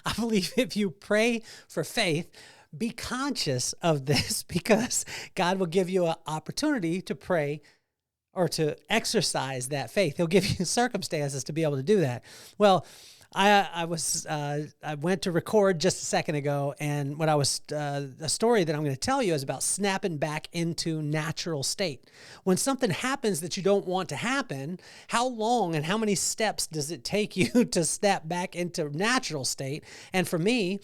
I believe if you pray for faith, be conscious of this because God will give you an opportunity to pray or to exercise that faith. He'll give you circumstances to be able to do that. Well, I went to record just a second ago, and what the story that I'm going to tell you is about snapping back into natural state. When something happens that you don't want to happen, how long and how many steps does it take you to snap back into natural state? And for me,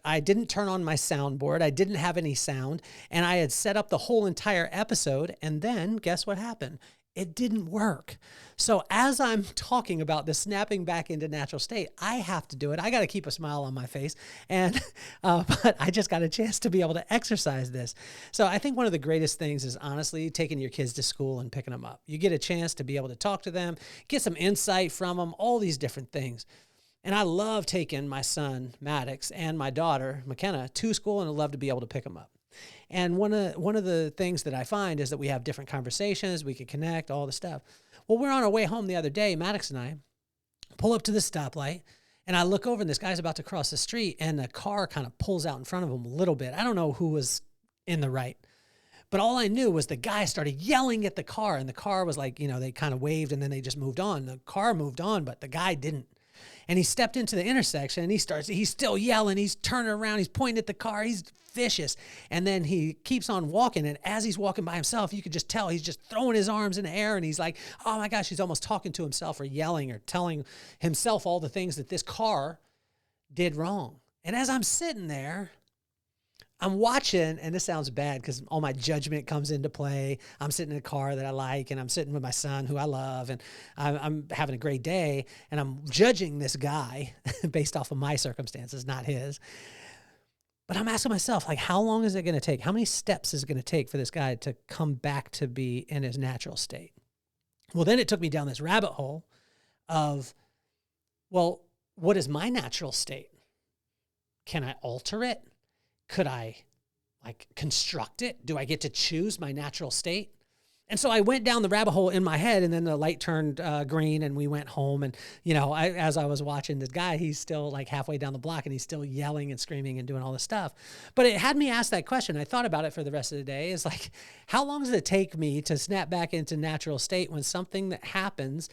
I didn't turn on my soundboard. I didn't have any sound, and I had set up the whole entire episode, and then guess what happened? It didn't work. So as I'm talking about the snapping back into natural state, I have to do it. I got to keep a smile on my face, and but I just got a chance to be able to exercise this. So I think one of the greatest things is honestly taking your kids to school and picking them up. You get a chance to be able to talk to them, get some insight from them, all these different things. And I love taking my son, Maddox, and my daughter, McKenna, to school, and I love to be able to pick them up. And one of the things that I find is that we have different conversations, we can connect, all the stuff. Well, we're on our way home the other day, Maddox and I pull up to the stoplight, and I look over, and this guy's about to cross the street, and the car kind of pulls out in front of him a little bit. I don't know who was in the right, but all I knew was the guy started yelling at the car, and the car was like, they kind of waved, and then they just moved on. The car moved on, but the guy didn't. And he stepped into the intersection, and he's still yelling. He's turning around. He's pointing at the car. He's vicious. And then he keeps on walking. And as he's walking by himself, you could just tell he's just throwing his arms in the air. And he's like, oh my gosh, he's almost talking to himself or yelling or telling himself all the things that this car did wrong. And as I'm sitting there, I'm watching, and this sounds bad because all my judgment comes into play. I'm sitting in a car that I like, and I'm sitting with my son who I love, and I'm having a great day, and I'm judging this guy based off of my circumstances, not his. But I'm asking myself, like, how long is it going to take? How many steps is it going to take for this guy to come back to be in his natural state? Well, then it took me down this rabbit hole of, well, what is my natural state? Can I alter it? Could I construct it? Do I get to choose my natural state? And so I went down the rabbit hole in my head, and then the light turned green, and we went home. And, as I was watching this guy, he's still like halfway down the block, and he's still yelling and screaming and doing all this stuff. But it had me ask that question. I thought about it for the rest of the day. It's like, how long does it take me to snap back into natural state when something that happens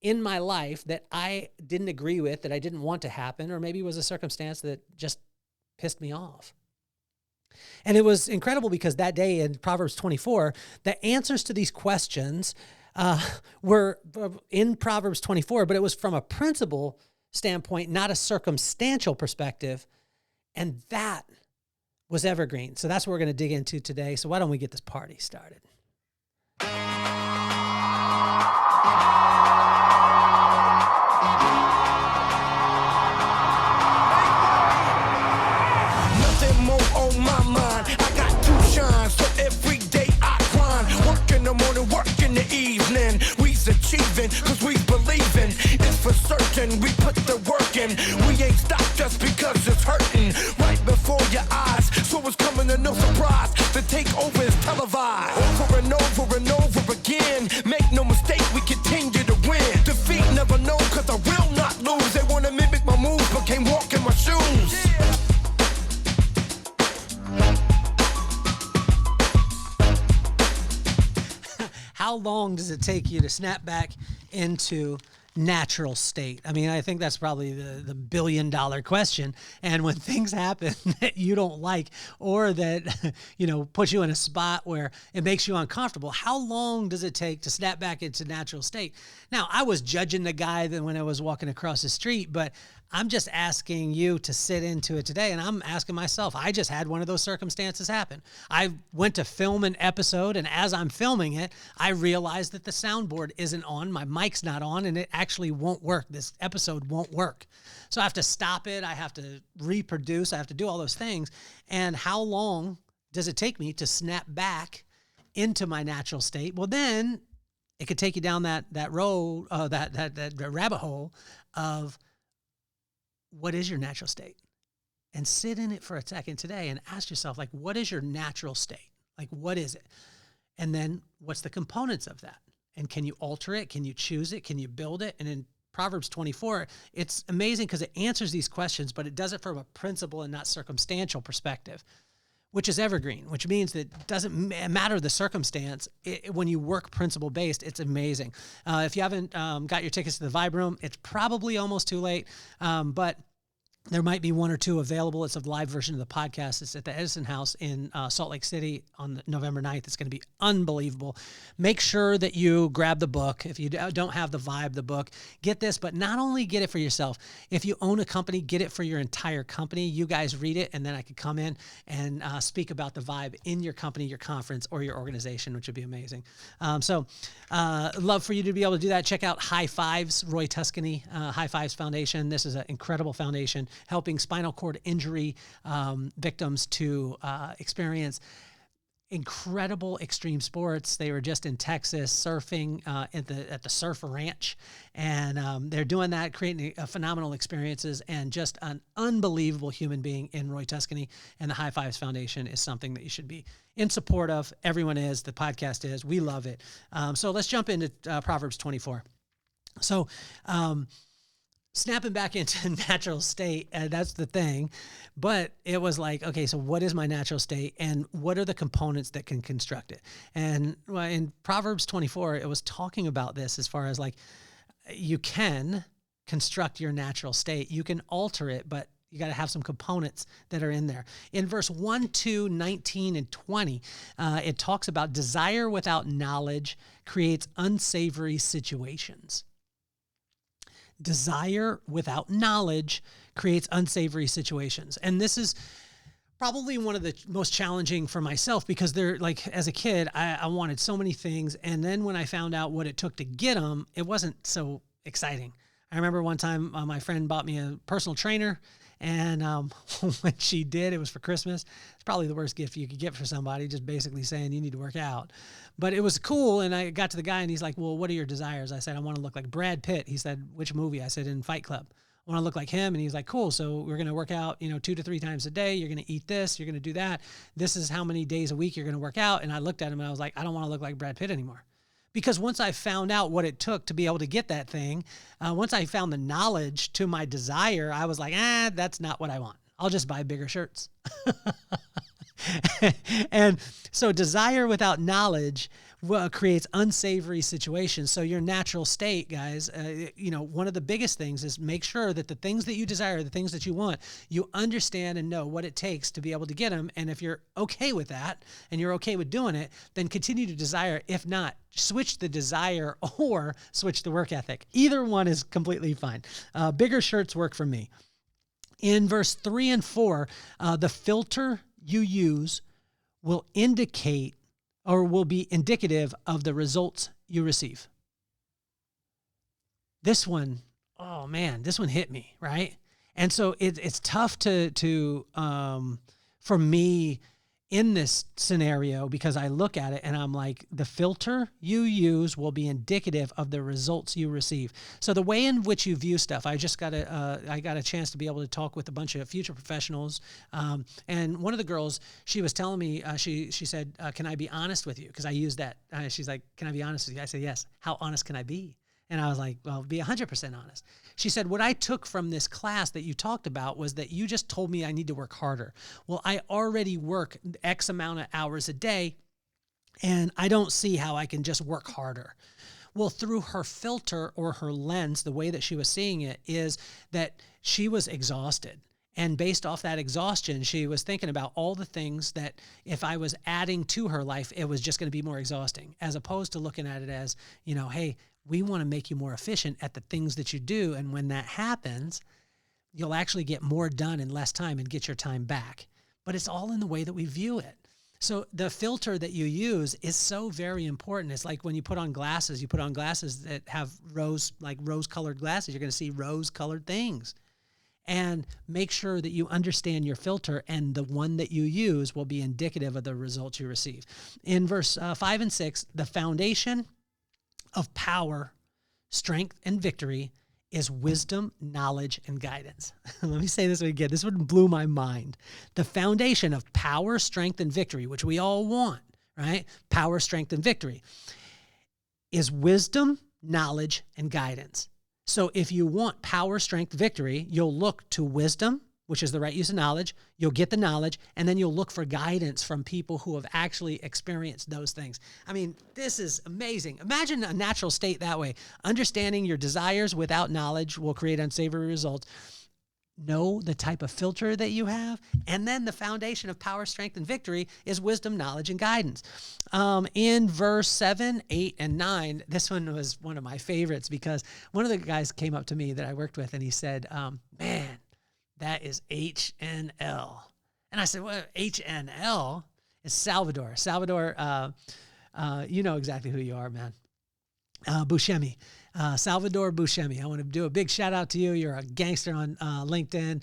in my life that I didn't agree with, that I didn't want to happen, or maybe it was a circumstance that just pissed me off? And it was incredible because that day in Proverbs 24, the answers to these questions were in Proverbs 24, but it was from a principle standpoint, not a circumstantial perspective. And that was evergreen. So that's what we're going to dig into today. So why don't we get this party started? Evening, we's achieving, cause we believing. It's for certain, we put the work in. We ain't stopped just because it's hurting. Right before your eyes, so it's coming to no surprise. The takeover is televised. Over and over and over again. Make no mistake, we continue to win. Defeat never known, cause I will not lose. They wanna mimic my moves, but can't walk in my shoes. How long does it take you to snap back into natural state? I mean, I think that's probably the billion-dollar question. And when things happen that you don't like, or that, put you in a spot where it makes you uncomfortable, how long does it take to snap back into natural state? Now, I was judging the guy when I was walking across the street, but I'm just asking you to sit into it today, and I'm asking myself. I just had one of those circumstances happen. I went to film an episode, and as I'm filming it, I realized that the soundboard isn't on, my mic's not on, and it actually won't work. This episode won't work. So I have to stop it. I have to reproduce. I have to do all those things. And how long does it take me to snap back into my natural state? Well, then it could take you down that road, that rabbit hole of, what is your natural state? And sit in it for a second today and ask yourself, like, what is your natural state? Like, what is it? And then what's the components of that? And can you alter it? Can you choose it? Can you build it? And then Proverbs 24, it's amazing because it answers these questions, but it does it from a principle and not circumstantial perspective, which is evergreen, which means that it doesn't matter the circumstance. When you work principle-based, it's amazing. If you haven't got your tickets to the Vibe Room, it's probably almost too late, but there might be one or two available. It's a live version of the podcast. It's at the Edison House in Salt Lake City on November 9th. It's going to be unbelievable. Make sure that you grab the book. If you don't have the Vibe, the book, get this, but not only get it for yourself. If you own a company, get it for your entire company. You guys read it, and then I could come in and speak about the Vibe in your company, your conference, or your organization, which would be amazing. So love for you to be able to do that. Check out High Fives, Roy Tuscany, High Fives Foundation. This is an incredible foundation, helping spinal cord injury victims to experience incredible extreme sports. They were just in Texas surfing at the Surf Ranch, and they're doing that, creating phenomenal experiences, and just an unbelievable human being in Roy Tuscany. And the High Fives Foundation is something that you should be in support of. Everyone is. The podcast is. We love it. So let's jump into Proverbs 24. So snapping back into natural state, that's the thing. But it was like, okay, so what is my natural state, and what are the components that can construct it? And in Proverbs 24, it was talking about this as far as like, you can construct your natural state. You can alter it, but you got to have some components that are in there. In verse 1, 2, 19, and 20, it talks about desire without knowledge creates unsavory situations. Desire without knowledge creates unsavory situations. And this is probably one of the most challenging for myself, because they're like, as a kid, I wanted so many things. And then when I found out what it took to get them, it wasn't so exciting. I remember one time my friend bought me a personal trainer, and when she did, it was for Christmas. It's probably the worst gift you could get for somebody, just basically saying you need to work out. But it was cool, and I got to the guy, and he's like, well, what are your desires? I said, I want to look like Brad Pitt. He said, which movie? I said, in Fight Club. I want to look like him. And he's like, cool, so we're going to work out 2 to 3 times a day. You're going to eat this. You're going to do that. This is how many days a week you're going to work out. And I looked at him, and I was like, I don't want to look like Brad Pitt anymore. Because once I found out what it took to be able to get that thing, once I found the knowledge to my desire, I was like, that's not what I want. I'll just buy bigger shirts. And so desire without knowledge creates unsavory situations. So your natural state, guys, one of the biggest things is make sure that the things that you desire, the things that you want, you understand and know what it takes to be able to get them. And if you're okay with that and you're okay with doing it, then continue to desire. If not, switch the desire or switch the work ethic. Either one is completely fine. Bigger shirts work for me. In verse 3 and 4, the filter you use will indicate or will be indicative of the results you receive. This one, oh man, this one hit me, right? And so it's tough for me in this scenario, because I look at it and I'm like, the filter you use will be indicative of the results you receive. So the way in which you view stuff, I got a chance to be able to talk with a bunch of future professionals. And one of the girls, she was telling me, she said, can I be honest with you? Because I used that. She's like, can I be honest with you? I said, yes. How honest can I be? And I was like, well, be 100% honest. She said, what I took from this class that you talked about was that you just told me I need to work harder. Well, I already work X amount of hours a day, and I don't see how I can just work harder. Well, through her filter or her lens, the way that she was seeing it is that she was exhausted. And based off that exhaustion, she was thinking about all the things that if I was adding to her life, it was just going to be more exhausting, as opposed to looking at it as, hey, we want to make you more efficient at the things that you do. And when that happens, you'll actually get more done in less time and get your time back. But it's all in the way that we view it. So the filter that you use is so very important. It's like when you put on glasses that have rose-colored glasses, you're going to see rose-colored things. And make sure that you understand your filter, and the one that you use will be indicative of the results you receive. In verse 5 and 6, the foundation of power, strength, and victory is wisdom, knowledge, and guidance. Let me say this again. This one blew my mind. The foundation of power, strength, and victory, which we all want, right? Power, strength, and victory, is wisdom, knowledge, and guidance. So if you want power, strength, victory, you'll look to wisdom, which is the right use of knowledge. You'll get the knowledge, and then you'll look for guidance from people who have actually experienced those things. I mean, this is amazing. Imagine a natural state that way. Understanding your desires without knowledge will create unsavory results. Know the type of filter that you have, and then the foundation of power, strength, and victory is wisdom, knowledge, and guidance. In verse 7, 8, and 9, this one was one of my favorites because one of the guys came up to me that I worked with, and he said, man, that is HNL. And I said, well, HNL is Salvador. Salvador, you know exactly who you are, man. Buscemi. Salvador Buscemi. I want to do a big shout out to you. You're a gangster on LinkedIn.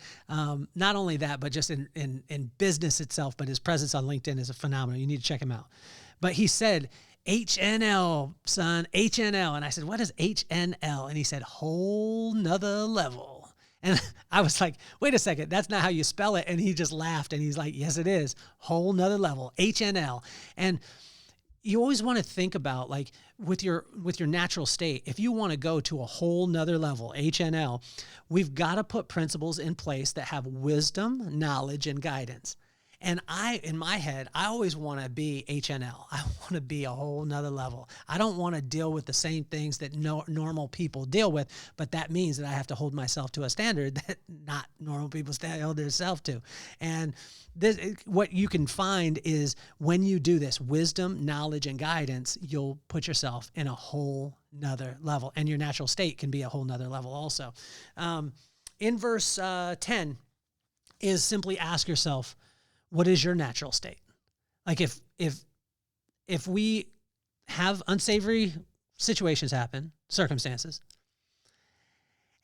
Not only that, but just in business itself, but his presence on LinkedIn is a phenomenal. You need to check him out. But he said, HNL, son, HNL. And I said, what is HNL? And he said, whole nother level. And I was like, wait a second, that's not how you spell it. And he just laughed and he's like, yes, it is. Whole nother level, HNL. And you always want to think about, like, with your natural state, if you want to go to a whole nother level, HNL, we've got to put principles in place that have wisdom, knowledge, and guidance. And in my head, I always want to be HNL. I want to be a whole nother level. I don't want to deal with the same things that normal people deal with, but that means that I have to hold myself to a standard that not normal people hold themselves to. And what you can find is when you do this, wisdom, knowledge, and guidance, you'll put yourself in a whole nother level. And your natural state can be a whole nother level also. In verse 10 is simply ask yourself, what is your natural state? Like if we have unsavory situations happen, circumstances,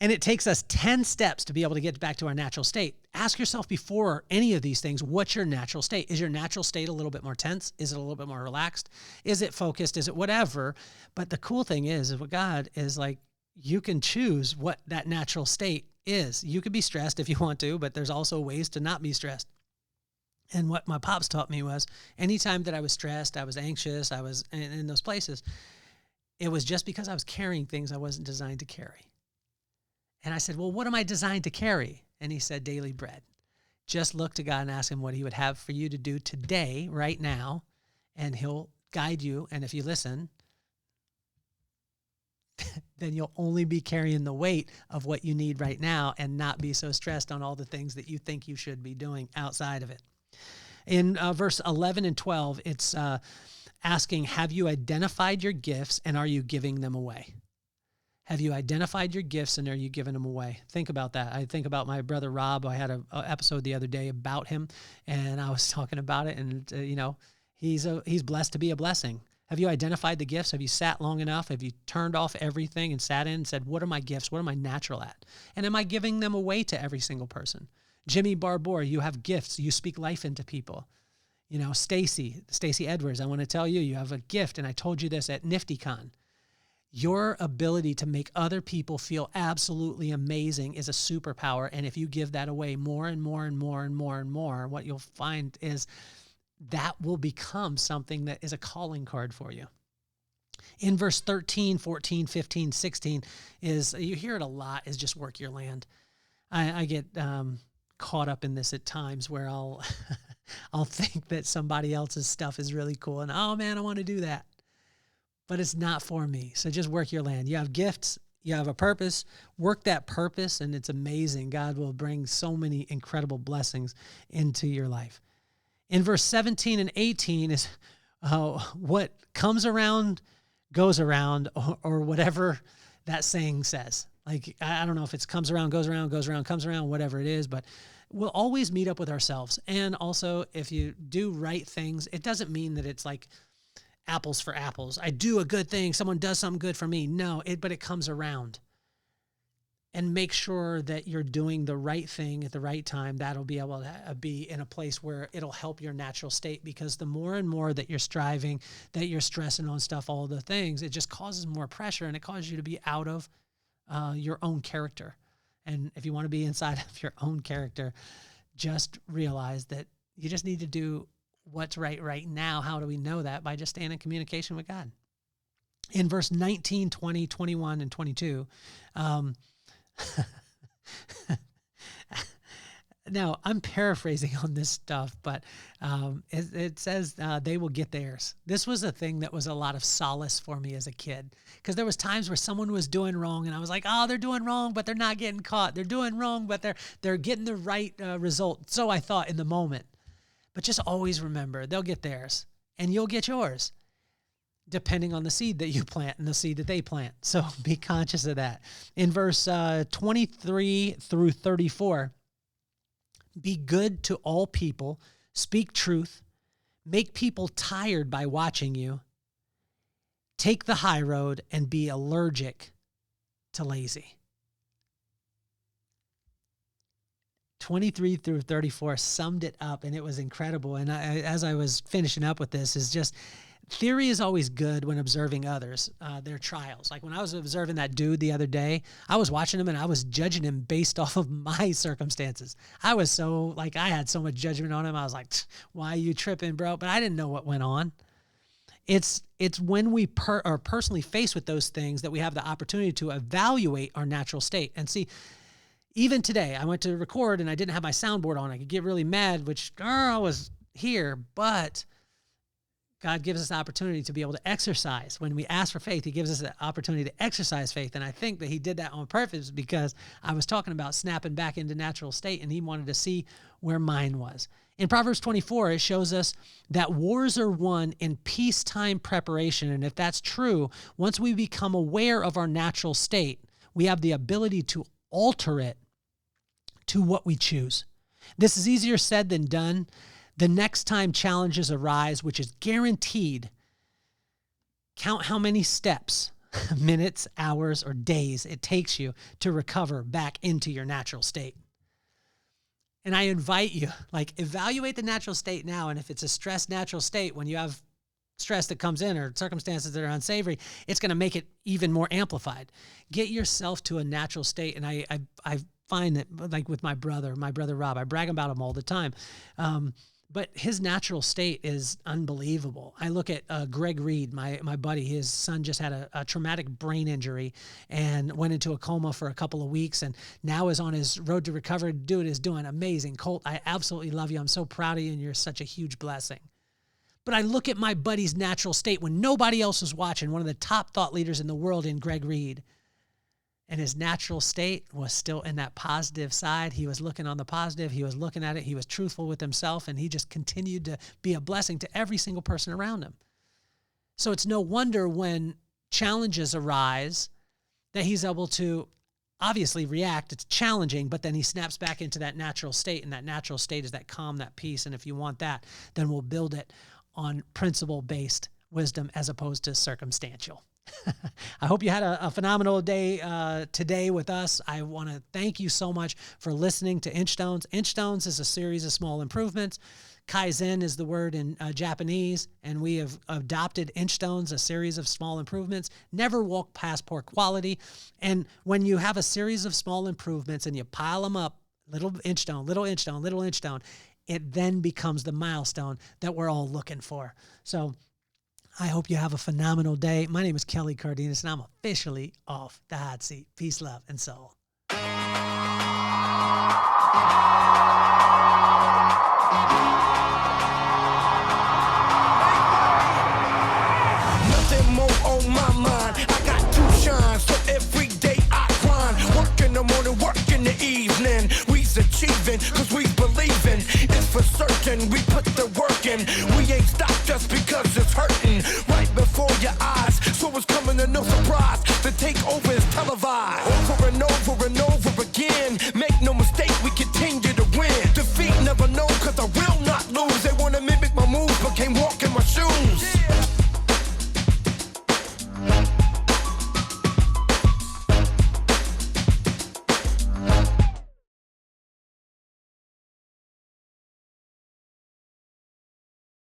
and it takes us 10 steps to be able to get back to our natural state, ask yourself before any of these things, what's your natural state? Is your natural state a little bit more tense? Is it a little bit more relaxed? Is it focused? Is it whatever? But the cool thing is with God is, like, you can choose what that natural state is. You could be stressed if you want to, but there's also ways to not be stressed. And what my pops taught me was anytime that I was stressed, I was anxious, I was in those places, it was just because I was carrying things I wasn't designed to carry. And I said, well, what am I designed to carry? And he said, daily bread. Just look to God and ask him what he would have for you to do today, right now, and he'll guide you. And if you listen, then you'll only be carrying the weight of what you need right now and not be so stressed on all the things that you think you should be doing outside of it. In verse 11 and 12, it's asking, have you identified your gifts and are you giving them away? Have you identified your gifts and are you giving them away? Think about that. I think about my brother Rob. I had an episode the other day about him, and I was talking about it, and he's blessed to be a blessing. Have you identified the gifts? Have you sat long enough? Have you turned off everything and sat in and said, what are my gifts? What am I natural at? And am I giving them away to every single person? Jimmy Barbour, you have gifts. You speak life into people. Stacy Edwards, I want to tell you, you have a gift, and I told you this at NiftyCon. Your ability to make other people feel absolutely amazing is a superpower, and if you give that away more and more and more and more and more, what you'll find is that will become something that is a calling card for you. In verse 13, 14, 15, 16 is, you hear it a lot, is just work your land. I get caught up in this at times where I'll think that somebody else's stuff is really cool and, oh man, I want to do that. But it's not for me. So just work your land. You have gifts, you have a purpose, work that purpose, and it's amazing. God will bring so many incredible blessings into your life. In verse 17 and 18 is what comes around goes around, or whatever that saying says. Like, I don't know if it's comes around, goes around, comes around, whatever it is, but we'll always meet up with ourselves. And also, if you do right things, it doesn't mean that it's like apples for apples. I do a good thing, someone does something good for me. No, but it comes around. And make sure that you're doing the right thing at the right time. That'll be able to be in a place where it'll help your natural state, because the more and more that you're striving, that you're stressing on stuff, all the things, it just causes more pressure, and it causes you to be out of your own character. And if you want to be inside of your own character, just realize that you just need to do what's right now. How do we know that? By just staying in communication with God. in verse 19, 20, 21, and 22. Now, I'm paraphrasing on this stuff, but it says they will get theirs. This was a thing that was a lot of solace for me as a kid, because there was times where someone was doing wrong, and I was like, oh, they're doing wrong, but they're not getting caught. They're doing wrong, but they're getting the right result. So I thought in the moment. But just always remember, they'll get theirs, and you'll get yours, depending on the seed that you plant and the seed that they plant. So be conscious of that. In verse 23 through 34, be good to all people, speak truth, make people tired by watching you, take the high road, and be allergic to lazy. 23 through 34 summed it up, and it was incredible. And as I was finishing up with this, is just, theory is always good when observing others, their trials. Like when I was observing that dude the other day, I was watching him and I was judging him based off of my circumstances. I was so, like, I had so much judgment on him. I was like, why are you tripping, bro? But I didn't know what went on. It's when we are personally faced with those things that we have the opportunity to evaluate our natural state. And see, even today, I went to record and I didn't have my soundboard on. I could get really mad, which I was here, but God gives us the opportunity to be able to exercise. When we ask for faith, he gives us the opportunity to exercise faith. And I think that he did that on purpose, because I was talking about snapping back into natural state, and he wanted to see where mine was. In Proverbs 24, it shows us that wars are won in peacetime preparation. And if that's true, once we become aware of our natural state, we have the ability to alter it to what we choose. This is easier said than done. The next time challenges arise, which is guaranteed, count how many steps, minutes, hours, or days it takes you to recover back into your natural state. And I invite you, like, evaluate the natural state now. And if it's a stressed natural state, when you have stress that comes in or circumstances that are unsavory, it's going to make it even more amplified. Get yourself to a natural state. And I find that, like with my brother Rob, I brag about him all the time. But his natural state is unbelievable. I look at Greg Reed, my buddy. His son just had a traumatic brain injury and went into a coma for a couple of weeks, and now is on his road to recovery. Dude is doing amazing. Colt, I absolutely love you. I'm so proud of you, and you're such a huge blessing. But I look at my buddy's natural state when nobody else was watching, one of the top thought leaders in the world in Greg Reed, and his natural state was still in that positive side. He was looking on the positive. He was looking at it. He was truthful with himself, and he just continued to be a blessing to every single person around him. So it's no wonder when challenges arise that he's able to obviously react. It's challenging, but then he snaps back into that natural state, and that natural state is that calm, that peace. And if you want that, then we'll build it on principle-based wisdom as opposed to circumstantial. I hope you had a phenomenal day today with us. I want to thank you so much for listening to Inchstones. Inchstones is a series of small improvements. Kaizen is the word in Japanese, and we have adopted Inchstones, a series of small improvements. Never walk past poor quality. And when you have a series of small improvements and you pile them up, little inchstone, little inchstone, little inchstone, it then becomes the milestone that we're all looking for. So I hope you have a phenomenal day. My name is Kelly Cardenas, and I'm officially off the hot seat. Peace, love, and soul. Nothing more on my mind. I got to shine, so every day I grind. Work in the morning, work in the evening. We's achieving, cause we believing. It's for certain, we put the work in. We ain't stopped just because it's hurting. Right before your eyes, so it's coming to no surprise. The takeover is televised. Over and over.